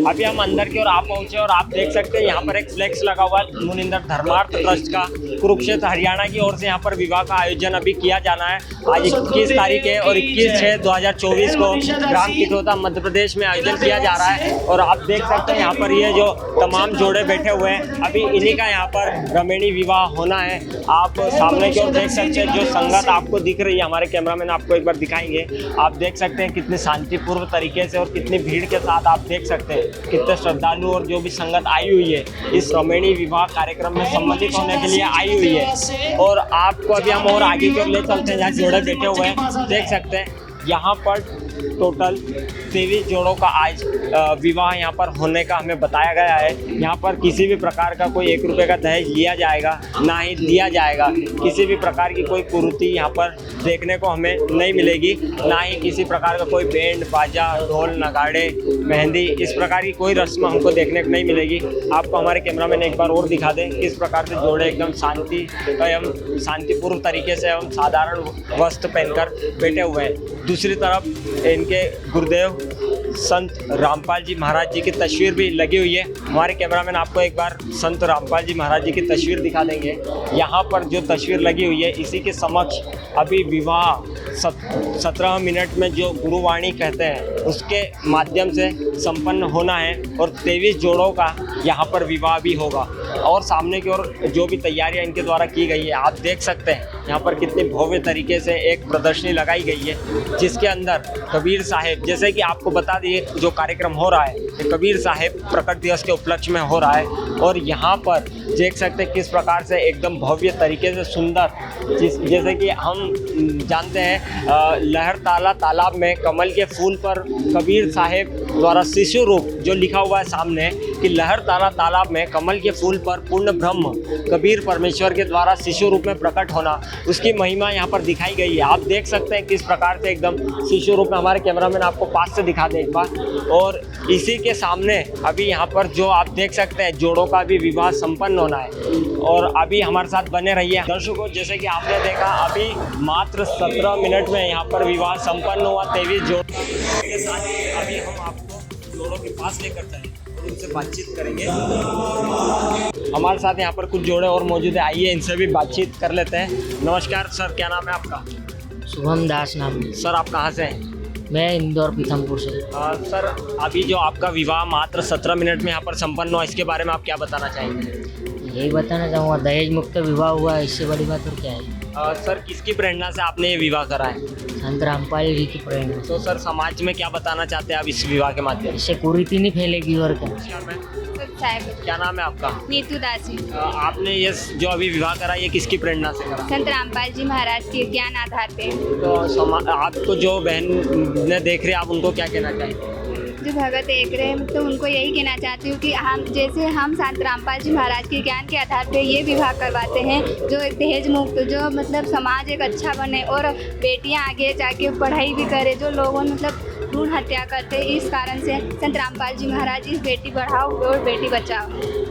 अभी हम अंदर की ओर आप पहुंचे और आप देख सकते हैं यहाँ पर एक फ्लेक्स लगा हुआ है मुनिंदर धर्मार्थ ट्रस्ट का। कुरुक्षेत्र हरियाणा की ओर से यहाँ पर विवाह का आयोजन अभी किया जाना है। आज 21 तारीख है और 21/6/2024 को ग्राम किठोता मध्य प्रदेश में आयोजन किया जा रहा है। और आप देख सकते हैं यहाँ पर ये जो तमाम जोड़े बैठे हुए हैं, अभी इन्हीं का यहाँ पर रमणीय विवाह होना है। आप सामने की ओर देख सकते हैं जो संगत आपको दिख रही है, हमारे कैमरामैन आपको एक बार दिखाएंगे। आप देख सकते हैं कितनी शांतिपूर्व तरीके से और कितनी भीड़ के साथ आप देख सकते हैं कितने श्रद्धालु और जो भी संगत आई हुई है इस रमणीय विवाह कार्यक्रम में सम्मिलित होने के लिए आई हुई है। और आपको अभी हम और आगे की ओर ले चलते हैं जहाँ जोड़े बैठे हुए हैं। देख सकते हैं यहाँ पर टोटल 23 जोड़ों का आज विवाह यहाँ पर होने का हमें बताया गया है। यहाँ पर किसी भी प्रकार का कोई 1 रुपये का दहेज लिया जाएगा ना ही दिया जाएगा। किसी भी प्रकार की कोई कुरीति यहाँ पर देखने को हमें नहीं मिलेगी, ना ही किसी प्रकार का कोई बैंड बाजा ढोल नगाड़े मेहंदी इस प्रकार की कोई रस्म हमको देखने को नहीं मिलेगी। आपको हमारे कैमरामैन एक बार और दिखा दें किस प्रकार से जोड़े एकदम एवं शांतिपूर्व तरीके से एवं साधारण वस्त्र पहनकर बैठे हुए हैं। दूसरी तरफ इनके गुरुदेव संत रामपाल जी महाराज जी की तस्वीर भी लगी हुई है। हमारे कैमरामैन आपको एक बार संत रामपाल जी महाराज जी की तस्वीर दिखा देंगे। यहाँ पर जो तस्वीर लगी हुई है इसी के समक्ष अभी विवाह 17 मिनट में जो गुरुवाणी कहते हैं उसके माध्यम से संपन्न होना है और 23 जोड़ों का यहाँ पर विवाह भी होगा। और सामने की ओर जो भी तैयारियाँ इनके द्वारा की गई है आप देख सकते हैं यहाँ पर कितनी भव्य तरीके से एक प्रदर्शनी लगाई गई है जिसके अंदर कबीर साहिब, जैसे कि आपको बता दिए जो कार्यक्रम हो रहा है ये कबीर साहिब प्रकट दिवस के उपलक्ष्य में हो रहा है। और यहाँ पर देख सकते हैं किस प्रकार से एकदम भव्य तरीके से सुंदर, जैसे कि हम जानते हैं लहरताला तालाब में कमल के फूल पर कबीर साहिब द्वारा शिशु रूप जो लिखा हुआ है सामने कि लहरताला तालाब में कमल के फूल पर पूर्ण ब्रह्म कबीर परमेश्वर के द्वारा शिशु रूप में प्रकट होना, उसकी महिमा यहाँ पर दिखाई गई है। आप देख सकते हैं किस प्रकार से एकदम शिशु रूप में, हमारे कैमरामैन आपको पास से दिखा दे एक बार। और इसी के सामने अभी यहाँ पर जो आप देख सकते हैं जोड़ों का भी विवाह संपन्न होना है। और अभी हमारे साथ बने रहिए दर्शकों। जैसे कि आपने देखा अभी मात्र 17 मिनट में यहाँ पर विवाह संपन्न हुआ 23 जोड़ों के साथ। अभी हम आपको जोड़ों के पास लेकर चलेंगे और उनसे बातचीत करेंगे। हमारे साथ यहाँ पर कुछ जोड़े और मौजूद है, आइए इनसे भी बातचीत कर लेते हैं। नमस्कार सर, क्या नाम है आपका? शुभम दास नाम। सर आप कहाँ से हैं? मैं इंदौर पीथमपुर से। सर अभी जो आपका विवाह मात्र 17 मिनट में यहाँ पर संपन्न हुआ, इसके बारे में आप क्या बताना चाहेंगे? यही बताना चाहूँगा, दहेज मुक्त विवाह हुआ, इससे बड़ी बात और क्या है। सर किसकी प्रेरणा से आपने ये विवाह करा है? संत रामपाल जी की प्रेरणा। तो सर समाज में क्या बताना चाहते हैं आप इस विवाह के माध्यम इससे कुरीति नहीं फैलेगी और क्या। क्या नाम है आपका? नीतू दासी। आपने ये जो अभी विवाह करा ये किसकी प्रेरणा से करा? संत रामपाल जी महाराज के ज्ञान आधार पे। तो आपको जो बहन ने देख रहे आप उनको क्या कहना चाहेंगे? जो भगत देख रहे हैं तो उनको यही कहना चाहती हूँ कि हम संत रामपाल जी महाराज के ज्ञान के आधार पे ये विवाह करवाते हैं जो एक दहेज मुक्त, जो मतलब समाज एक अच्छा बने और बेटियां आगे जाके पढ़ाई भी करें। जो लोगों मतलब भ्रूण हत्या करते इस कारण से संत रामपाल जी महाराज इस बेटी बढ़ाओ और बेटी बचाओ।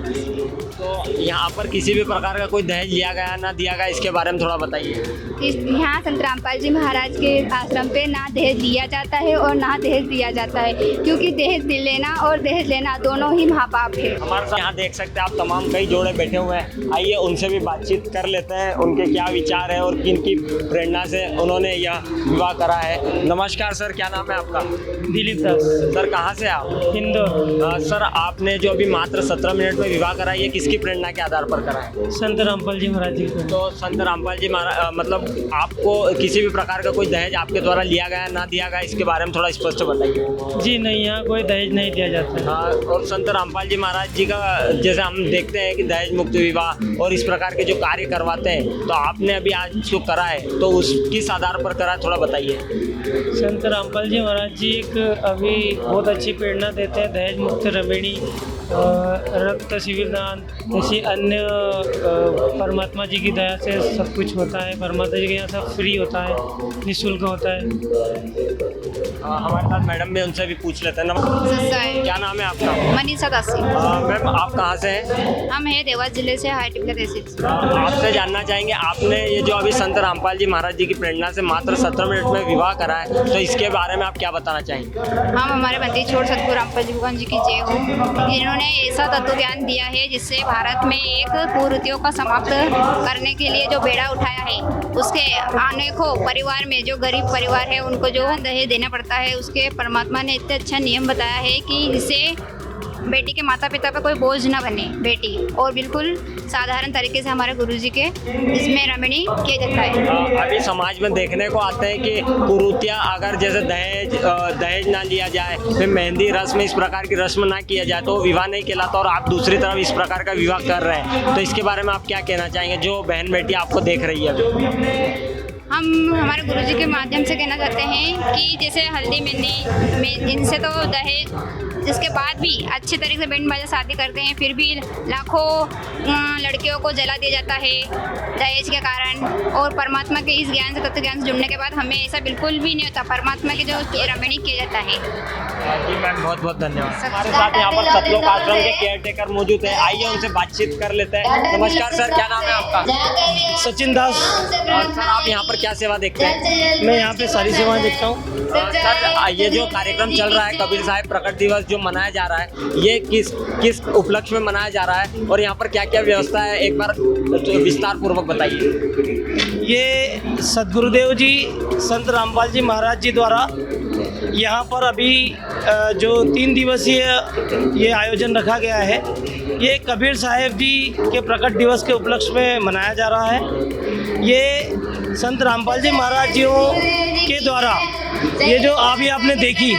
तो यहाँ पर किसी भी प्रकार का कोई दहेज लिया गया ना दिया गया, इसके बारे में थोड़ा बताइए। यहाँ संत रामपाल जी महाराज के आश्रम पे ना दहेज लिया जाता है और ना दहेज दिया जाता है, क्योंकि दहेज लेना और दहेज लेना दोनों ही महापाप है। हमारे साथ यहाँ देख सकते हैं आप तमाम कई जोड़े बैठे हुए हैं, आइए उनसे भी बातचीत कर लेते हैं, उनके क्या विचार है और किन की प्रेरणा से उन्होंने यह विवाह करा है। नमस्कार सर, क्या नाम है आपका? दिलीप दास। सर कहाँ से आप? इंदौर। सर आपने जो अभी मात्र 17 मिनट में विवाह करा ये किसकी प्रेरणा के आधार पर करा है? संत रामपाल जी महाराज जी। तो संत रामपाल जी महाराज मतलब आपको किसी भी प्रकार का कोई दहेज आपके द्वारा लिया गया ना दिया गया, इसके बारे में थोड़ा स्पष्ट बताइए। जी नहीं, यहाँ कोई दहेज नहीं दिया जाता है। और संत रामपाल जी महाराज जी का जैसे हम देखते हैं कि दहेज मुक्त विवाह और इस प्रकार के जो कार्य करवाते हैं, तो आपने अभी आज जो करा है तो उस किस आधार पर करा है थोड़ा बताइए। संत रामपाल जी महाराज जी एक अभी बहुत अच्छी प्रेरणा देते हैं, दहेज मुक्त रमणी रक्त शिविर दान, ऐसी अन्य परमात्मा जी की दया से सब कुछ होता है। परमात्मा जी के यहाँ सब फ्री होता है, निःशुल्क होता है। हमारे साथ मैडम भी, उनसे भी पूछ लेते हैं। नमस्कार, क्या नाम है आपका? मनीषा दासी। मैम, आप कहाँ से हैं? हम है देवास जिले से, हाई टिपला तहसील से। आपसे जानना चाहेंगे, आपने ये जो अभी संत रामपाल जी महाराज जी की प्रेरणा से मात्र 17 मिनट में विवाह करा है, तो इसके बारे में आप क्या बताना चाहेंगे? हम हमारे बंदी छोड़ सतगुरु रामपाल जी भगवान जी की जय हो। इन्होंने ऐसा तत्व ज्ञान दिया है जिससे भारत में एक कुरीतियों का समाप्त करने के लिए जो बेड़ा उठाया है, उसके अनेकों परिवार में जो गरीब परिवार है उनको जो दहेज देना पड़ता है, उसके परमात्मा ने इतने अच्छा नियम बताया है कि जिससे बेटी के माता पिता पर कोई बोझ ना बने बेटी, और बिल्कुल साधारण तरीके से हमारे गुरुजी के इसमें रमणी किया जाता है। अभी समाज में देखने को आते हैं कि कुरीतियाँ, अगर जैसे दहेज ना लिया जाए, फिर मेहंदी रस्म, इस प्रकार की रस्म ना किया जाए तो विवाह नहीं कहलाता, और आप दूसरी तरफ इस प्रकार का विवाह कर रहे हैं, तो इसके बारे में आप क्या कहना चाहेंगे जो बहन बेटी आपको देख रही है अभी? हम हमारे गुरुजी के माध्यम से कहना चाहते हैं कि जैसे हल्दी मेहंदी में इनसे तो दहेज, इसके बाद भी अच्छे तरीके से बैंड बाजा शादी करते हैं, फिर भी लाखों लड़कियों को जला दिया जाता है दहेज के कारण। और परमात्मा के इस ज्ञान से, तत्व ज्ञान से जुड़ने के बाद हमें ऐसा बिल्कुल भी नहीं होता। परमात्मा के जो रमणी किया जाता है। जी मैम, बहुत बहुत धन्यवाद। हमारे साथ यहाँ पर सतलोक आश्रम के केयरटेकर मौजूद है, आइए उनसे बातचीत कर लेते हैं। नमस्कार सर, क्या नाम है आपका? सचिन दास। सर, आप यहाँ पर क्या सेवा देखते हैं? मैं यहाँ पे सारी सेवाएं देखता हूँ। सर, ये जो कार्यक्रम चल रहा है कबीर साहब प्रकट दिवस जो मनाया जा रहा है, ये किस उपलक्ष्य में मनाया जा रहा है और यहाँ पर क्या क्या व्यवस्था है, एक बार विस्तार पूर्वक बताइए। ये सदगुरुदेव जी संत रामपाल जी महाराज जी द्वारा यहाँ पर अभी जो 3 दिवसीय ये आयोजन रखा गया है, ये कबीर साहब जी के प्रकट दिवस के उपलक्ष्य में मनाया जा रहा है। ये संत रामपाल जी महाराज जियों के द्वारा ये जो अभी आपने देखी,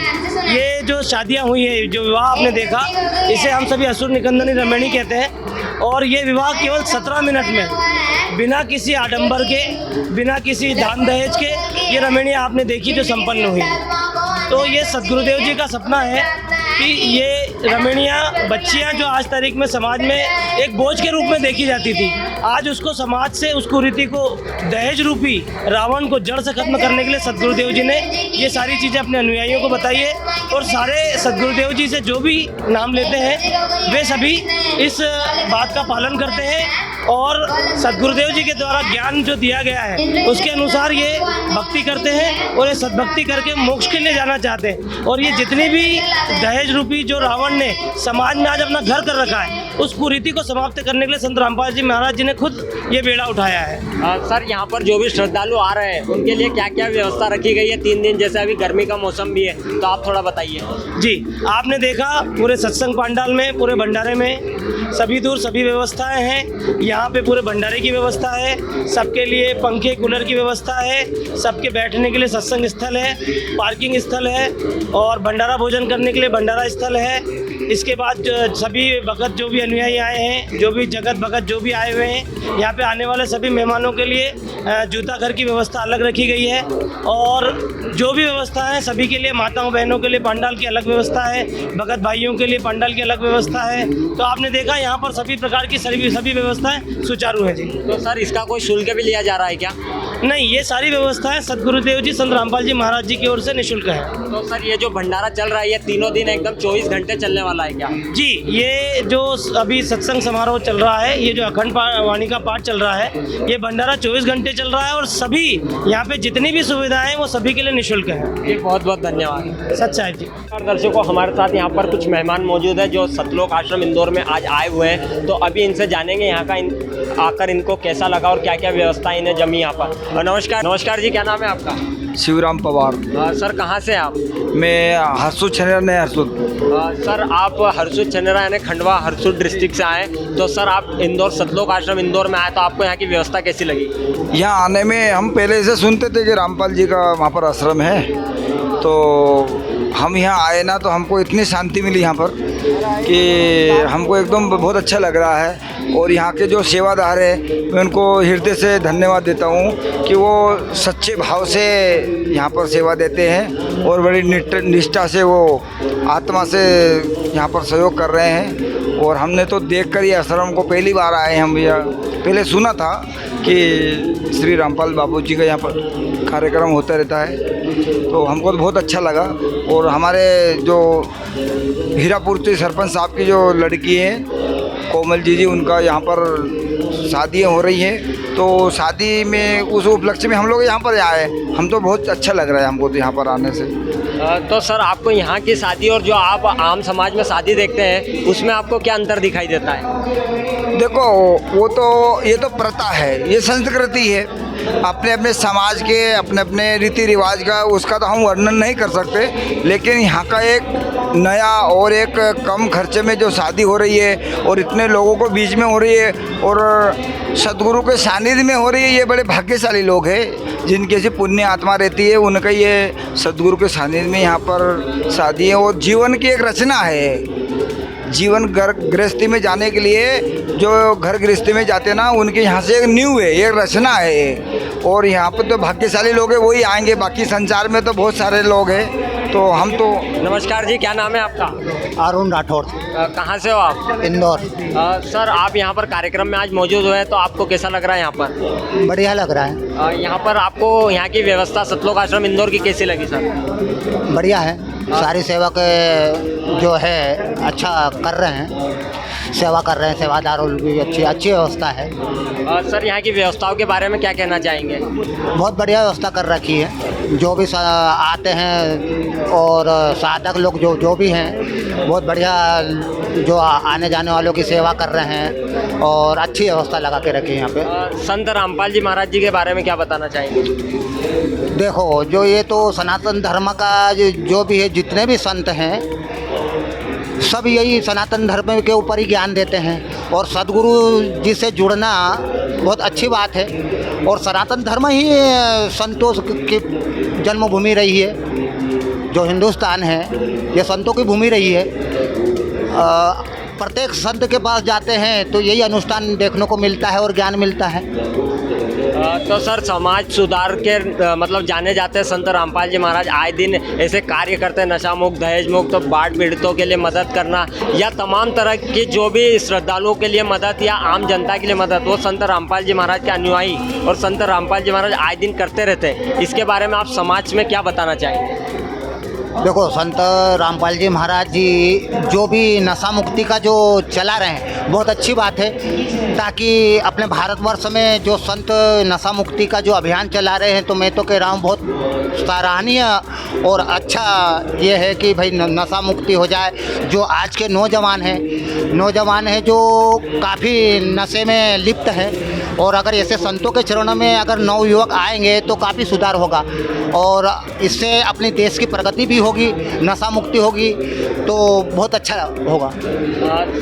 ये जो शादियाँ हुई है, जो विवाह आपने देखा, इसे हम सभी असुर निकंदनी रमणी कहते हैं। और ये विवाह केवल 17 मिनट में, बिना किसी आडंबर के, बिना किसी दान दहेज के, ये रमणी आपने देखी जो संपन्न हुई। तो ये सदगुरुदेव जी का सपना है कि ये रमणियाँ, बच्चियाँ जो आज तारीख में समाज में एक बोझ के रूप में देखी जाती थी, आज उसको समाज से, उस कुरीति को, दहेज रूपी रावण को जड़ से खत्म करने के लिए सदगुरुदेव जी ने ये सारी चीज़ें अपने अनुयायियों को बताई है। और सारे सदगुरुदेव जी से जो भी नाम लेते हैं वे सभी इस बात का पालन करते हैं, और सदगुरुदेव जी के द्वारा ज्ञान जो दिया गया है उसके अनुसार ये भक्ति करते हैं, और ये सद्भक्ति करके मोक्ष के लिए जाना चाहते हैं। और ये जितनी भी दहेज रूपी जो रावण ने समाज में आज अपना घर कर रखा है, उस कुरीति को समाप्त करने के लिए संत रामपाल जी महाराज जी ने खुद ये बेड़ा उठाया है। सर, यहाँ पर जो भी श्रद्धालु आ रहे हैं उनके लिए क्या क्या व्यवस्था रखी गई है? 3 दिन, जैसे अभी गर्मी का मौसम भी है, तो आप थोड़ा बताइए। जी, आपने देखा पूरे सत्संग पंडाल में, पूरे भंडारे में सभी दूर सभी व्यवस्थाएं हैं। यहाँ पे पूरे भंडारे की व्यवस्था है, सबके लिए पंखे कूलर की व्यवस्था है, सबके बैठने के लिए सत्संग स्थल है, पार्किंग स्थल है, और भंडारा भोजन करने के लिए भंडारा स्थल है। इसके बाद सभी भगत जो भी अनुयायी आए हैं, जो भी जगत भगत जो भी आए हुए हैं, यहाँ पे आने वाले सभी मेहमानों के लिए जूता घर की व्यवस्था अलग रखी गई है। और जो भी व्यवस्था है सभी के लिए, माताओं बहनों के लिए पंडाल की अलग व्यवस्था है, भगत भाइयों के लिए पंडाल की अलग व्यवस्था है। तो आपने देखा यहाँ पर सभी प्रकार की सभी व्यवस्थाएं सुचारू हैं जी। तो सर, इसका कोई शुल्क भी लिया जा रहा है क्या? नहीं, ये सारी व्यवस्थाएं सदगुरुदेव जी संत रामपाल जी महाराज जी की ओर से निःशुल्क है। तो सर, ये जो भंडारा चल रहा है, ये तीनों दिन एकदम 24 घंटे चलने वाला है क्या? जी, ये जो अभी सत्संग समारोह चल रहा है, ये जो अखंड वाणी का पाठ चल रहा है, ये भंडारा 24 घंटे चल रहा है, और सभी यहाँ पे जितनी भी सुविधाएं हैं वो सभी के लिए निःशुल्क है। जी, बहुत बहुत धन्यवाद। सच्चाई जी। दर्शकों, हमारे साथ यहाँ पर कुछ मेहमान मौजूद है जो सतलोक आश्रम इंदौर में आज आए हुए हैं, तो अभी इनसे जानेंगे यहाँ का आकर इनको कैसा लगा और क्या क्या व्यवस्था इन्हें जमी यहाँ पर। नमस्कार जी, क्या नाम है आपका? शिवराम पवार। सर, कहाँ से आप? मैं हरसुद छनेरा ने हरसुद। सर, आप हरसुद छनेरा यानी खंडवा हरसुद डिस्ट्रिक्ट से आए, तो सर आप इंदौर सतलोक आश्रम इंदौर में आए, तो आपको यहाँ की व्यवस्था कैसी लगी? यहाँ आने में हम पहले से सुनते थे कि रामपाल जी का वहाँ पर आश्रम है, तो हम यहाँ आए ना, तो हमको इतनी शांति मिली यहाँ पर कि हमको एकदम बहुत अच्छा लग रहा है। और यहाँ के जो सेवादार हैं, मैं उनको हृदय से धन्यवाद देता हूँ कि वो सच्चे भाव से यहाँ पर सेवा देते हैं और बड़ी निष्ठा से वो आत्मा से यहाँ पर सहयोग कर रहे हैं। और हमने तो देखकर ये आश्रम को पहली बार आए हम भैया। पहले सुना था कि श्री रामपाल बाबू जी का यहाँ पर कार्यक्रम होता रहता है, तो हमको तो बहुत अच्छा लगा। और हमारे जो हीरापुर से सरपंच साहब की जो लड़की है कोमल जी, उनका यहाँ पर शादियाँ हो रही हैं, तो शादी में उस उपलक्ष्य में हम लोग यहाँ पर आए। हम तो बहुत अच्छा लग रहा है हमको तो यहाँ पर आने से। तो सर आपको यहाँ की शादी और जो आप आम समाज में शादी देखते हैं उसमें आपको क्या अंतर दिखाई देता है? देखो वो तो ये तो प्रथा है, ये संस्कृति है, अपने अपने समाज के अपने अपने रीति रिवाज का, उसका तो हम वर्णन नहीं कर सकते। लेकिन यहाँ का एक नया और एक कम खर्चे में जो शादी हो रही है और इतने लोगों को बीच में हो रही है और सदगुरु के सानिध्य में हो रही है, ये बड़े भाग्यशाली लोग हैं जिनकी ऐसी पुण्य आत्मा रहती है, उनका ये सदगुरु के सानिध्य में यहाँ पर शादी है। और जीवन की एक रचना है, जीवन घर गृहस्थी में जाने के लिए जो घर गृहस्थी में जाते हैं ना, उनके यहाँ से एक न्यू है, एक रचना है। और यहाँ पर तो भाग्यशाली लोग हैं, वही आएंगे, बाकी संसार में तो बहुत सारे लोग हैं। तो हम तो नमस्कार जी, क्या नाम है आपका? अरुण राठौड़, कहाँ से हो आप? इंदौर। सर आप यहाँ पर कार्यक्रम में आज मौजूद हुए, तो आपको कैसा लग रहा है यहाँ पर? बढ़िया लग रहा है। यहाँ पर आपको यहाँ की व्यवस्था सतलोक आश्रम इंदौर की कैसी लगी सर? बढ़िया है, सारी सेवा के जो है अच्छा कर रहे हैं, सेवा कर रहे हैं, सेवादारों की अच्छी व्यवस्था है। सर यहाँ की व्यवस्थाओं के बारे में क्या कहना चाहेंगे? बहुत बढ़िया व्यवस्था कर रखी है, जो भी आते हैं और साधक लोग जो भी हैं बहुत बढ़िया जो आने जाने वालों की सेवा कर रहे हैं और अच्छी व्यवस्था लगा के रखी है यहाँ पे। संत रामपाल जी महाराज जी के बारे में क्या बताना चाहेंगे? देखो जो ये तो सनातन धर्म का जो भी है, जितने भी संत हैं सब यही सनातन धर्म के ऊपर ही ज्ञान देते हैं और सदगुरु जी से जुड़ना बहुत अच्छी बात है। और सनातन धर्म ही संतों की जन्मभूमि रही है, जो हिंदुस्तान है ये संतों की भूमि रही है। प्रत्येक संत के पास जाते हैं तो यही अनुष्ठान देखने को मिलता है और ज्ञान मिलता है। तो सर समाज सुधार के मतलब जाने जाते हैं संत रामपाल जी महाराज आए दिन ऐसे कार्य करते हैं, नशा मुक्त, दहेज मुक्त, तो बाढ़ पीड़ितों के लिए मदद करना या तमाम तरह की जो भी श्रद्धालुओं के लिए मदद या आम जनता के लिए मदद, वो संत रामपाल जी महाराज के अनुयायी और संत रामपाल जी महाराज आए दिन करते रहते हैं। इसके बारे में आप समाज में क्या बताना चाहेंगे? देखो संत रामपाल जी महाराज जी जो भी नशा मुक्ति का जो चला रहे हैं बहुत अच्छी बात है, ताकि अपने भारतवर्ष में जो संत नशा मुक्ति का जो अभियान चला रहे हैं तो मैं तो कह रहा हूँ बहुत सराहनीय और अच्छा ये है कि भाई नशा मुक्ति हो जाए। जो आज के नौजवान हैं जो काफ़ी नशे में लिप्त हैं और अगर ऐसे संतों के चरणों में अगर नवयुवक आएंगे तो काफ़ी सुधार होगा और इससे अपने देश की प्रगति भी होगी, नशा मुक्ति होगी, तो बहुत अच्छा होगा।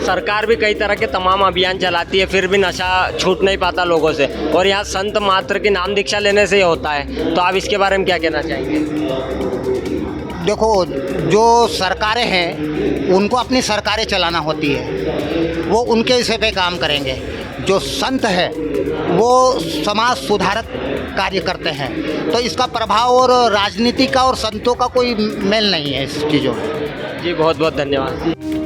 सरकार भी कई तरह के तमाम अभियान चलाती है, फिर भी नशा छूट नहीं पाता लोगों से, और यहाँ संत मात्र की नाम दीक्षा लेने से ही होता है। तो आप इसके बारे में क्या कहना चाहेंगे? देखो जो सरकारें हैं उनको अपनी सरकारें चलाना होती है, वो उनके हिस्से पे काम करेंगे। जो संत है वो समाज सुधारक कार्य करते हैं, तो इसका प्रभाव और राजनीति का और संतों का कोई मेल नहीं है इस चीज़ों में। जी बहुत बहुत धन्यवाद।